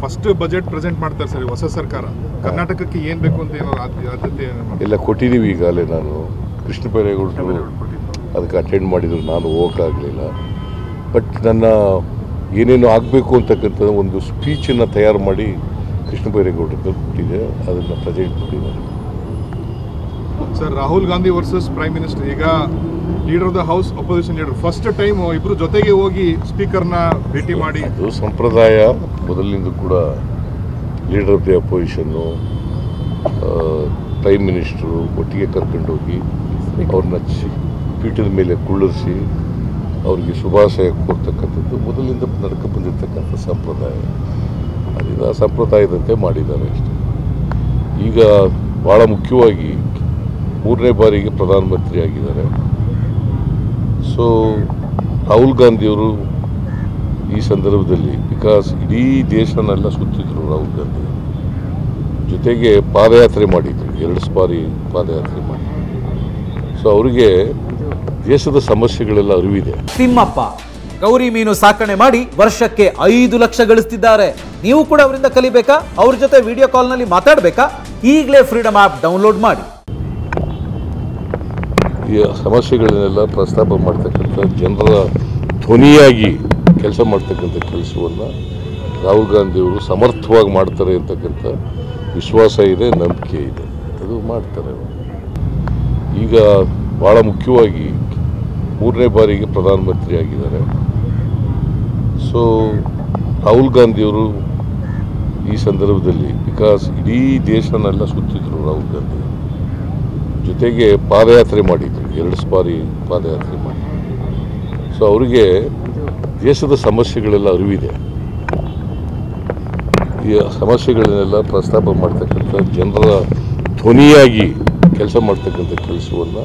First budget present ಮಾಡ್ತಾರೆ sir ಹೊಸ ಸರ್ಕಾರ. ಕರ್ನಾಟಕಕ್ಕೆ ಏನು ಬೇಕು ಅಂತ ಏನೋ ಆದ್ಯತೆ ಎಲ್ಲ ಕೊಟ್ಟಿದ್ದೀವಿ. ಈಗಾಗಲೇ ನಾನು ಕೃಷ್ಣ ಬೈರೇಗೌಡರು ಅದಕ್ಕೆ ಅಟೆಂಡ್ ಮಾಡಿದ್ರು, ನಾನು ಹೋಗೋಕ್ಕಾಗಲಿಲ್ಲ. ಬಟ್ ನನ್ನ ಏನೇನು ಆಗಬೇಕು ಅಂತಕ್ಕಂಥ ಒಂದು ಸ್ಪೀಚನ್ನು ತಯಾರು ಮಾಡಿ ಕೃಷ್ಣ ಬೈರೇಗೌಡರಿಗೆ ಕೊಟ್ಟಿದ್ದೆ, ಅದನ್ನು ಪ್ರೆಸೆಂಟ್ ಕೊಟ್ಟಿದ್ದಾರೆ. Sir, Rahul Gandhi versus prime minister, ಈಗ leader of the house, opposition leader, first time ಇಬ್ಬರು ಜೊತೆಗೆ ಹೋಗಿ ಸ್ಪೀಕರ್ನ ಭೇಟಿ ಮಾಡಿ. ಅದು ಸಂಪ್ರದಾಯ ಮೊದಲಿನಿಂದ ಕೂಡ. Leader of the opposition, prime minister ಒಟ್ಟಿಗೆ ಕರ್ಕೊಂಡೋಗಿ ಅವ್ರನ್ನ ಪೀಠದ ಮೇಲೆ ಕುಳ್ಳಿರಿಸಿ ಅವ್ರಿಗೆ ಶುಭಾಶಯ ಕೊಡ್ತಕ್ಕಂಥದ್ದು ಮೊದಲಿಂದ ನಡ್ಕೊ ಬಂದಿರತಕ್ಕಂಥ ಸಂಪ್ರದಾಯ. ಅದರಿಂದ ಆ ಸಂಪ್ರದಾಯದಂತೆ ಮಾಡಿದ್ದಾರೆ ಅಷ್ಟೇ. ಈಗ ಭಾಳ ಮುಖ್ಯವಾಗಿ 3ನೇ ಬಾರಿಗೆ ಪ್ರಧಾನಮಂತ್ರಿ ಆಗಿದ್ದಾರೆ. ಸೊ ರಾಹುಲ್ ಗಾಂಧಿಯವರು ಈ ಸಂದರ್ಭದಲ್ಲಿ, ಬಿಕಾಸ್ ಇಡೀ ದೇಶನೆಲ್ಲ ಸುತ್ತಿದ್ರು ರಾಹುಲ್ ಗಾಂಧಿ, ಜೊತೆಗೆ ಪಾದಯಾತ್ರೆ ಮಾಡಿದ್ರು, 2 ಬಾರಿ ಪಾದಯಾತ್ರೆ ಮಾಡಿದ್ರು. ಸೊ ಅವರಿಗೆ ದೇಶದ ಸಮಸ್ಯೆಗಳೆಲ್ಲ ಅರಿವಿದೆ. ತಿಮ್ಮಪ್ಪ ಗೌರಿ ಮೀನು ಸಾಕಣೆ ಮಾಡಿ ವರ್ಷಕ್ಕೆ 5 ಲಕ್ಷ ಗಳಿಸ್ತಿದ್ದಾರೆ. ನೀವು ಕೂಡ ಅವರಿಂದ ಕಲಿಬೇಕಾ? ಅವ್ರ ಜೊತೆ ವಿಡಿಯೋ ಕಾಲ್ನಲ್ಲಿ ಮಾತಾಡಬೇಕಾ? ಈಗಲೇ ಫ್ರೀಡಮ್ ಆ್ಯಪ್ ಡೌನ್ಲೋಡ್ ಮಾಡಿ. ಈ ಸಮಸ್ಯೆಗಳನ್ನೆಲ್ಲ ಪ್ರಸ್ತಾಪ ಮಾಡ್ತಕ್ಕಂಥ, ಜನರ ಧ್ವನಿಯಾಗಿ ಕೆಲಸ ಮಾಡ್ತಕ್ಕಂಥ ಕೆಲಸವನ್ನು ರಾಹುಲ್ ಗಾಂಧಿಯವರು ಸಮರ್ಥವಾಗಿ ಮಾಡ್ತಾರೆ ಅಂತಕ್ಕಂಥ ವಿಶ್ವಾಸ ಇದೆ, ನಂಬಿಕೆ ಇದೆ. ಅದು ಮಾಡ್ತಾರೆ. ಈಗ ಭಾಳ ಮುಖ್ಯವಾಗಿ 3ನೇ ಬಾರಿಗೆ ಪ್ರಧಾನಮಂತ್ರಿ ಆಗಿದ್ದಾರೆ. ಸೊ ರಾಹುಲ್ ಗಾಂಧಿಯವರು ಈ ಸಂದರ್ಭದಲ್ಲಿ, ಬಿಕಾಸ್ ಇಡೀ ದೇಶನೆಲ್ಲ ಸುತ್ತಿದ್ರು ರಾಹುಲ್ ಗಾಂಧಿ, ಜೊತೆಗೆ ಪಾದಯಾತ್ರೆ ಮಾಡಿದ್ರು, 2 ಬಾರಿ ಪಾದಯಾತ್ರೆ ಮಾಡಿದ್ರು. ಸೊ ಅವರಿಗೆ ದೇಶದ ಸಮಸ್ಯೆಗಳೆಲ್ಲ ಅರಿವಿದೆ. ಈ ಸಮಸ್ಯೆಗಳನ್ನೆಲ್ಲ ಪ್ರಸ್ತಾಪ ಮಾಡ್ತಕ್ಕಂಥ, ಜನರ ಧ್ವನಿಯಾಗಿ ಕೆಲಸ ಮಾಡ್ತಕ್ಕಂಥ ಕೆಲಸವನ್ನು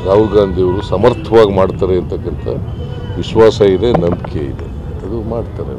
ರಾಹುಲ್ ಗಾಂಧಿಯವರು ಸಮರ್ಥವಾಗಿ ಮಾಡ್ತಾರೆ ಅಂತಕ್ಕಂಥ ವಿಶ್ವಾಸ ಇದೆ, ನಂಬಿಕೆ ಇದೆ. ಅದು ಮಾಡ್ತಾರೆ.